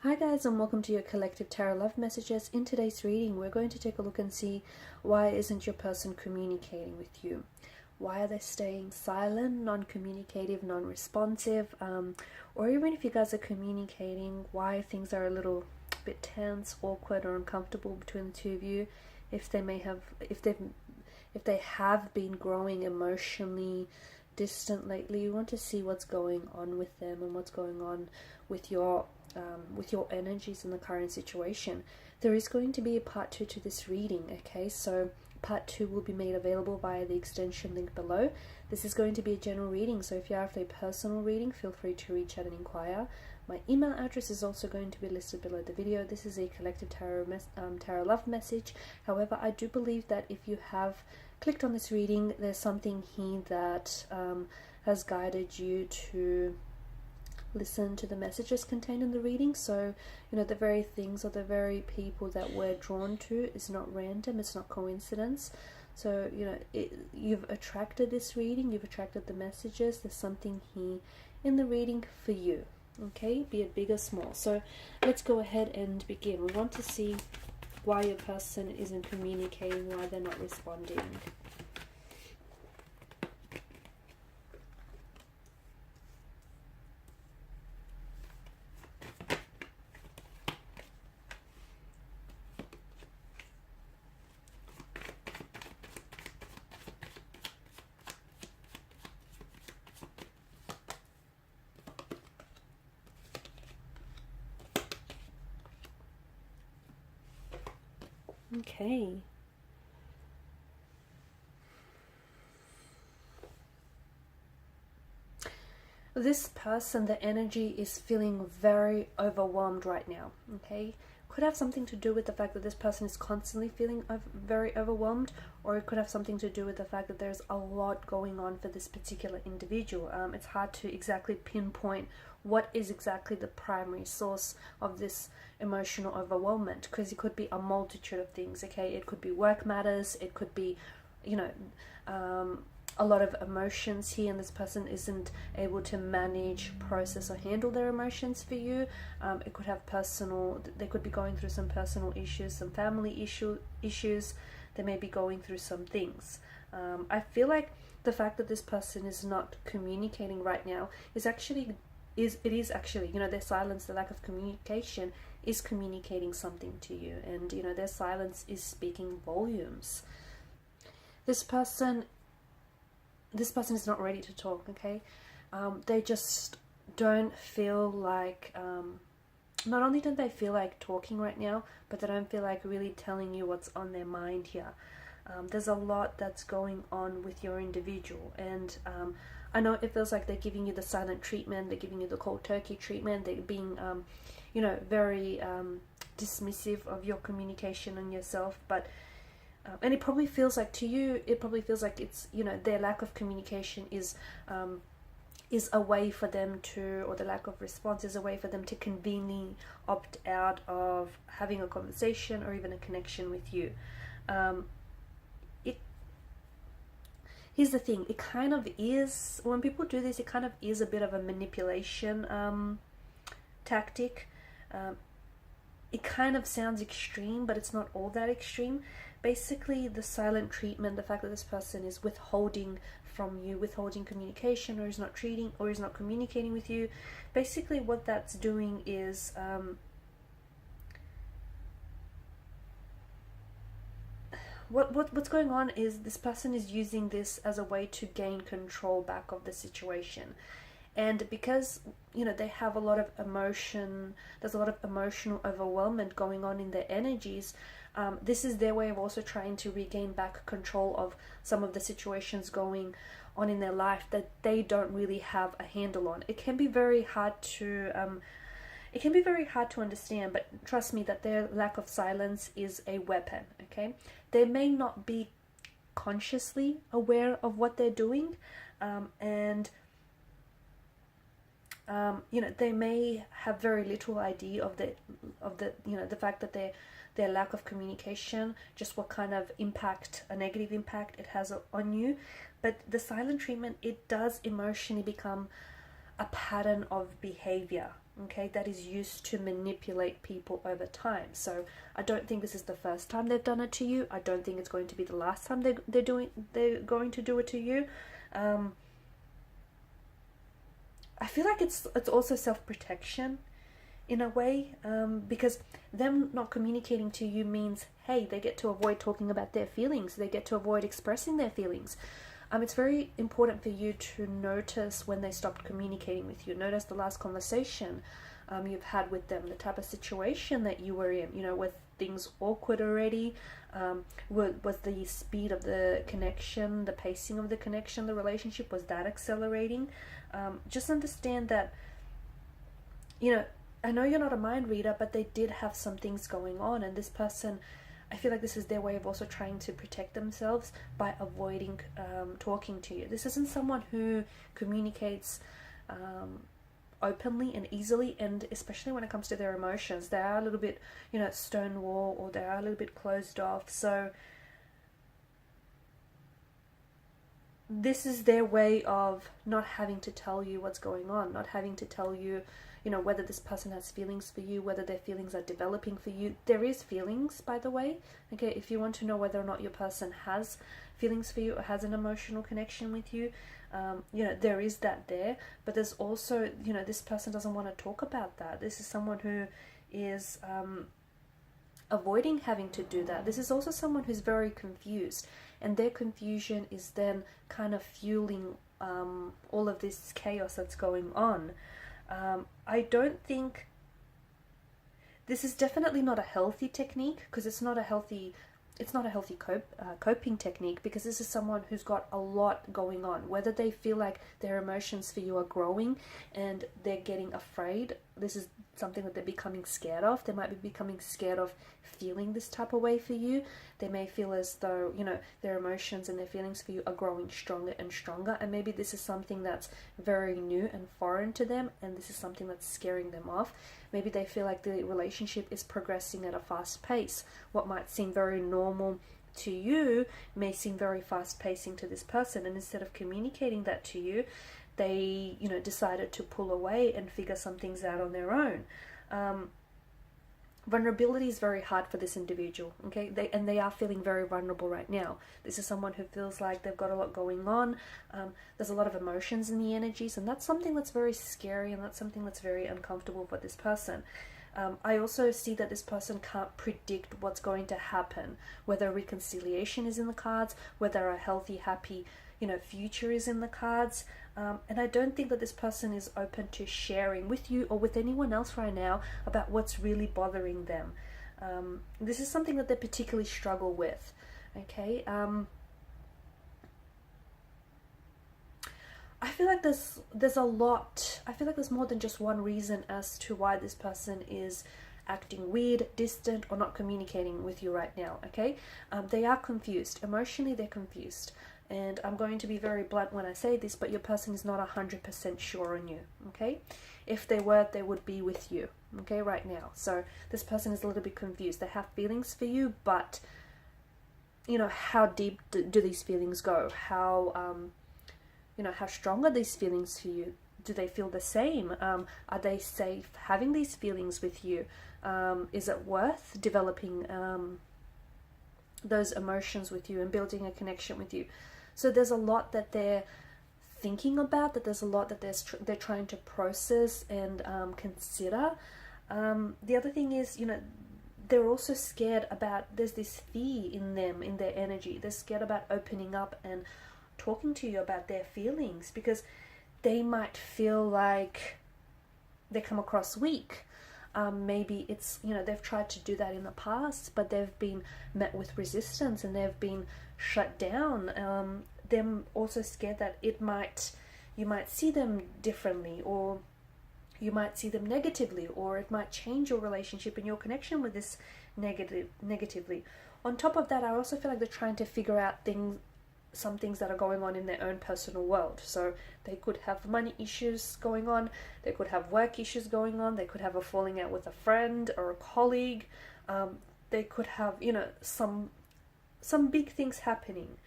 Hi guys, and welcome to your collective tarot love messages. In today's reading, we're going to take a look and see why isn't your person communicating with you? Why are they staying silent, non-communicative, non-responsive? Or even if you guys are communicating, why things are a little bit tense, awkward, or uncomfortable between the two of you? If they have been growing emotionally distant lately, you want to see what's going on with them and what's going on with your energies in the current situation. There is going to be a part 2 to this reading, okay? So part 2 will be made available via the extension link below. This is going to be a general reading, so if you're after a personal reading, feel free to reach out and inquire. My email address is also going to be listed below the video. This is a collective tarot love message. However, I do believe that if you have clicked on this reading, there's something here that has guided you to listen to the messages contained in the reading. So, you know, the very things or the very people that we're drawn to is not random, it's not coincidence. So, you know, you've attracted this reading, you've attracted the messages. There's something here in the reading for you, okay? Be it big or small. So let's go ahead and begin. We want to see why your person isn't communicating, why they're not responding. Okay. This person, the energy is feeling very overwhelmed right now, okay? Could have something to do with the fact that this person is constantly feeling very overwhelmed, or it could have something to do with the fact that there's a lot going on for this particular individual. It's hard to exactly pinpoint what is exactly the primary source of this emotional overwhelmment, because it could be a multitude of things, okay? It could be work matters, it could be, you know, a lot of emotions here, and this person isn't able to manage, process, or handle their emotions for you. It could have they could be going through some personal issues, some family issues. They may be going through some things. I feel like the fact that this person is not communicating right now is actually, you know, their silence, the lack of communication is communicating something to you, and you know, their silence is speaking volumes. This person is not ready to talk, okay? They just don't feel like, not only don't they feel like talking right now, but they don't feel like really telling you what's on their mind here. There's a lot that's going on with your individual, and I know it feels like they're giving you the silent treatment, they're giving you the cold turkey treatment, they're being, you know, very dismissive of your communication and yourself, but and it probably feels like to you, it's, you know, their lack of communication is a way for them to, or the lack of response is a way for them to conveniently opt out of having a conversation or even a connection with you. Here's the thing, it kind of is, when people do this, it kind of is a bit of a manipulation tactic. It kind of sounds extreme, but it's not all that extreme. Basically, the silent treatment, the fact that this person is withholding from you, withholding communication, or is not treating, or is not communicating with you, basically what that's doing is what's going on is this person is using this as a way to gain control back of the situation. And because, you know, they have a lot of emotion, there's a lot of emotional overwhelmment going on in their energies, this is their way of also trying to regain back control of some of the situations going on in their life that they don't really have a handle on. It can be very hard to understand, but trust me that their lack of silence is a weapon, okay? They may not be consciously aware of what they're doing, and you know, they may have very little idea of the you know, the fact that their lack of communication, just what kind of impact, a negative impact it has on you. But the silent treatment, it does emotionally become a pattern of behavior, okay, that is used to manipulate people over time. So I don't think this is the first time they've done it to you. I don't think it's going to be the last time they're going to do it to you. I feel like it's also self-protection in a way, because them not communicating to you means, hey, they get to avoid talking about their feelings. They get to avoid expressing their feelings. It's very important for you to notice when they stopped communicating with you. Notice the last conversation you've had with them, the type of situation that you were in, were things awkward already? Was the speed of the connection, the pacing of the connection, the relationship, was that accelerating? Just understand that, I know you're not a mind reader, but they did have some things going on, and this person, I feel like this is their way of also trying to protect themselves by avoiding talking to you. This isn't someone who communicates openly and easily, and especially when it comes to their emotions. They are a little bit, stonewall, or they are a little bit closed off. So this is their way of not having to tell you what's going on, not having to tell you, whether this person has feelings for you, whether their feelings are developing for you. There is feelings, by the way. Okay, if you want to know whether or not your person has feelings for you or has an emotional connection with you, there is that there. But there's also, this person doesn't want to talk about that. This is someone who is avoiding having to do that. This is also someone who's very confused, and their confusion is then kind of fueling all of this chaos that's going on. I don't think this is definitely not a healthy technique, because it's not a healthy coping technique, because this is someone who's got a lot going on. Whether they feel like their emotions for you are growing and they're getting afraid, this is something that they're becoming scared of. They might be becoming scared of feeling this type of way for you. They may feel as though, their emotions and their feelings for you are growing stronger and stronger, and maybe this is something that's very new and foreign to them, and this is something that's scaring them off. Maybe they feel like the relationship is progressing at a fast pace. What might seem very normal to you may seem very fast pacing to this person, and instead of communicating that to you, they decided to pull away and figure some things out on their own. Vulnerability is very hard for this individual, okay? They are feeling very vulnerable right now. This is someone who feels like they've got a lot going on. There's a lot of emotions in the energies, and that's something that's very scary, and that's something that's very uncomfortable for this person. I also see that this person can't predict what's going to happen, whether reconciliation is in the cards, whether a healthy, happy, future is in the cards. And I don't think that this person is open to sharing with you or with anyone else right now about what's really bothering them. This is something that they particularly struggle with. Okay. I feel like there's a lot. I feel like there's more than just one reason as to why this person is acting weird, distant, or not communicating with you right now. Okay. They are confused. Emotionally, they're confused. And I'm going to be very blunt when I say this, but your person is not 100% sure on you, okay? If they were, they would be with you, okay, right now. So this person is a little bit confused. They have feelings for you, but, how deep do these feelings go? How strong are these feelings for you? Do they feel the same? Are they safe having these feelings with you? Is it worth developing those emotions with you and building a connection with you? So there's a lot that they're thinking about, that there's a lot that they're trying to process and consider. The other thing is, they're also scared about, there's this fear in them, in their energy. They're scared about opening up and talking to you about their feelings, because they might feel like they come across weak. Maybe it's, they've tried to do that in the past, but they've been met with resistance and they've been shut down. Them also scared that you might see them differently, or you might see them negatively, or it might change your relationship and your connection with this negatively. On top of that, I also feel like they're trying to figure out some things that are going on in their own personal world. So they could have money issues going on, they could have work issues going on, they could have a falling out with a friend or a colleague, they could have, some big things happening.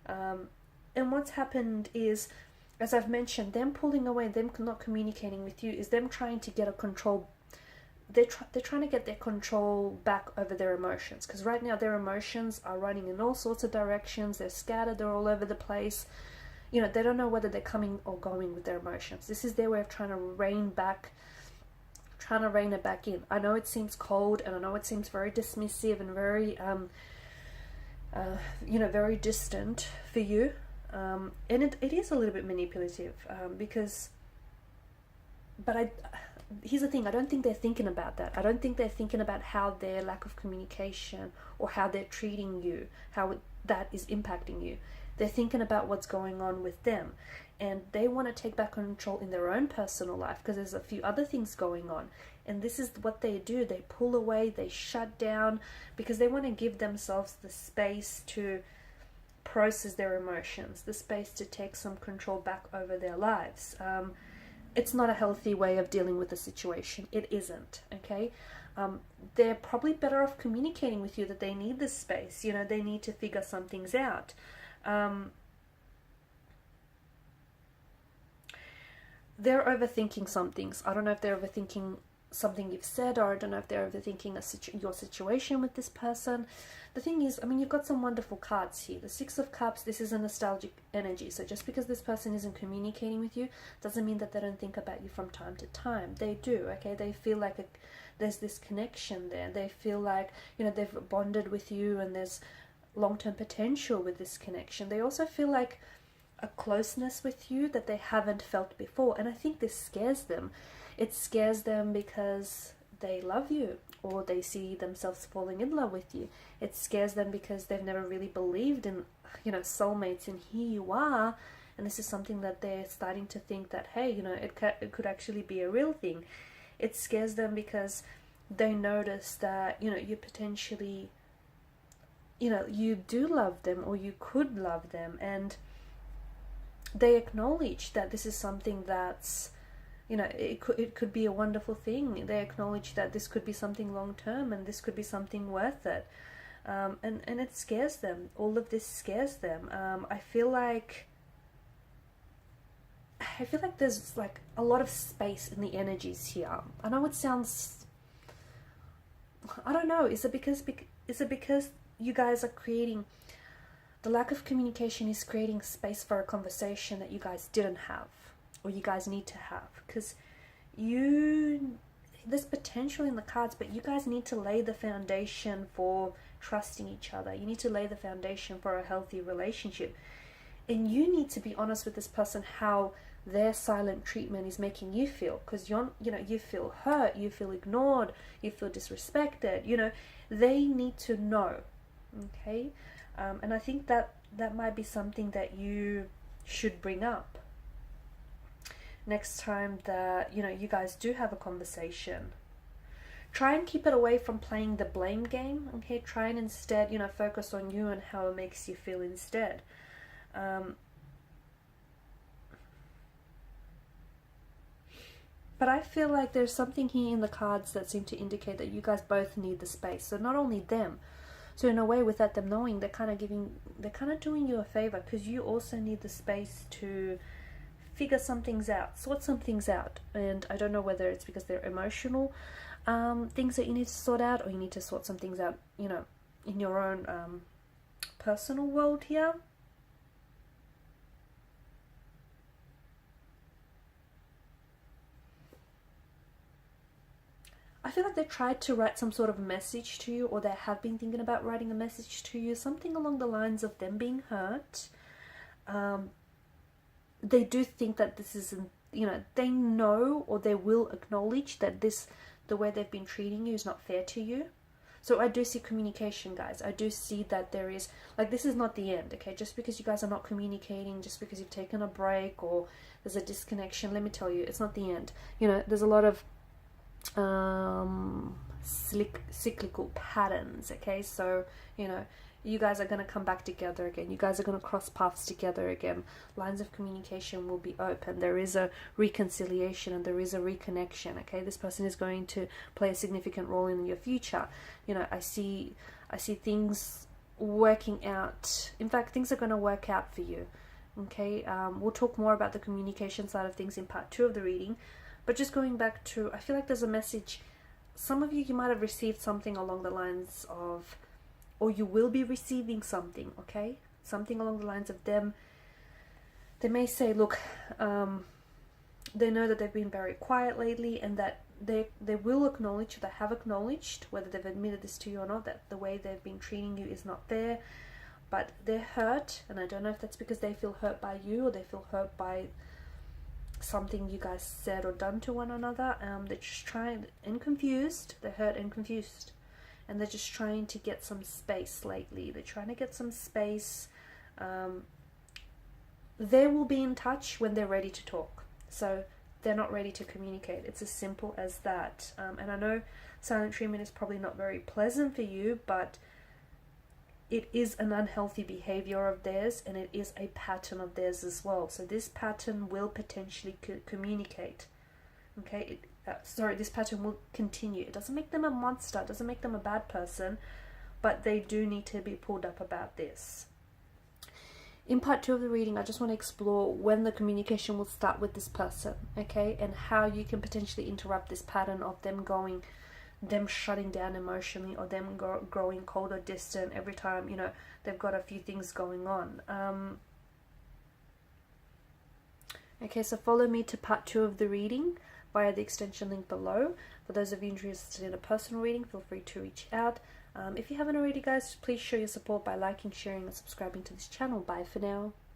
And what's happened is as I've mentioned, them pulling away, them not communicating with you, is them trying to get a control. They're trying to get their control back over their emotions, because right now their emotions are running in all sorts of directions. They're scattered, they're all over the place. You know, they don't know whether they're coming or going with their emotions. This is their way of trying to rein it back in. I know it seems cold, and I know it seems very dismissive and very you know, very distant for you, and it is a little bit manipulative, because, but here's the thing, I don't think they're thinking about that. I don't think they're thinking about how their lack of communication or how they're treating you, how that is impacting you. They're thinking about what's going on with them, and they want to take back control in their own personal life, because there's a few other things going on. And this is what they do. They pull away, they shut down, because they want to give themselves the space to process their emotions, the space to take some control back over their lives. It's not a healthy way of dealing with the situation. It isn't, okay? They're probably better off communicating with you that they need this space. You know, they need to figure some things out. They're overthinking some things. I don't know if they're overthinking something you've said, or I don't know if they're overthinking your situation with this person. The thing is, I mean, you've got some wonderful cards here. The Six of Cups, this is a nostalgic energy. So just because this person isn't communicating with you doesn't mean that they don't think about you from time to time. They do, okay? They feel like there's this connection there. They feel like, you know, they've bonded with you, and there's long-term potential with this connection. They also feel like a closeness with you that they haven't felt before, and I think this scares them. It scares them because they love you, or they see themselves falling in love with you. It scares them because they've never really believed in, you know, soulmates, and here you are, and this is something that they're starting to think that, hey, you know, it could actually be a real thing. It scares them because they notice that, you know, you potentially, you know, you do love them, or you could love them, and they acknowledge that this is something that's, you know, it could be a wonderful thing. They acknowledge that this could be something long term, and this could be something worth it. And it scares them. All of this scares them. I feel like there's like a lot of space in the energies here. I know it sounds, I don't know. Is it because you guys are creating, the lack of communication is creating space for a conversation that you guys didn't have, or you guys need to have? Because there's potential in the cards, but you guys need to lay the foundation for trusting each other. You need to lay the foundation for a healthy relationship, and you need to be honest with this person how their silent treatment is making you feel, because you feel hurt, you feel ignored, you feel disrespected. You know, they need to know, okay? And I think that might be something that you should bring up next time that, you know, you guys do have a conversation. Try and keep it away from playing the blame game, okay? Try and instead, you know, focus on you and how it makes you feel instead. But I feel like there's something here in the cards that seem to indicate that you guys both need the space. So not only them, so in a way, without them knowing, they're kind of doing you a favor, because you also need the space to figure some things out, sort some things out. And I don't know whether it's because they're emotional things that you need to sort out, or you need to sort some things out, you know, in your own personal world here. I feel like they tried to write some sort of message to you, or they have been thinking about writing a message to you, something along the lines of them being hurt. They do think that this isn't, you know, they know, or they will acknowledge that the way they've been treating you is not fair to you. So I do see communication, guys. I do see that there is, like, this is not the end, okay? Just because you guys are not communicating, just because you've taken a break or there's a disconnection, let me tell you, it's not the end. You know, there's a lot of cyclical patterns, okay? So, you know, you guys are going to come back together again. You guys are going to cross paths together again. Lines of communication will be open. There is a reconciliation and there is a reconnection, okay? This person is going to play a significant role in your future. You know, I see things working out. In fact, things are going to work out for you, Okay, we'll talk more about the communication side of things in part 2 of the reading. But just going back to, I feel like there's a message. Some of you might have received something along the lines of, or you will be receiving something, okay? Something along the lines of them. They may say, look, they know that they've been very quiet lately, and that they will acknowledge, they have acknowledged, whether they've admitted this to you or not, that the way they've been treating you is not fair. But they're hurt, and I don't know if that's because they feel hurt by you or they feel hurt by something you guys said or done to one another. They're just trying, and confused. They're hurt and confused, and they're just trying to get some space lately. They're trying to get some space. They will be in touch when they're ready to talk. So they're not ready to communicate. It's as simple as that. And I know silent treatment is probably not very pleasant for you, but it is an unhealthy behavior of theirs, and it is a pattern of theirs as well. So this pattern will potentially communicate. Okay, this pattern will continue. It doesn't make them a monster, it doesn't make them a bad person, but they do need to be pulled up about this. In part 2 of the reading, I just want to explore when the communication will start with this person, okay, and how you can potentially interrupt this pattern of them shutting down emotionally, or them growing cold or distant every time, you know, they've got a few things going on. Okay, so follow me to part 2 of the reading via the extension link below. For those of you interested in a personal reading, feel free to reach out. If you haven't already, guys, please show your support by liking, sharing, and subscribing to this channel. Bye for now.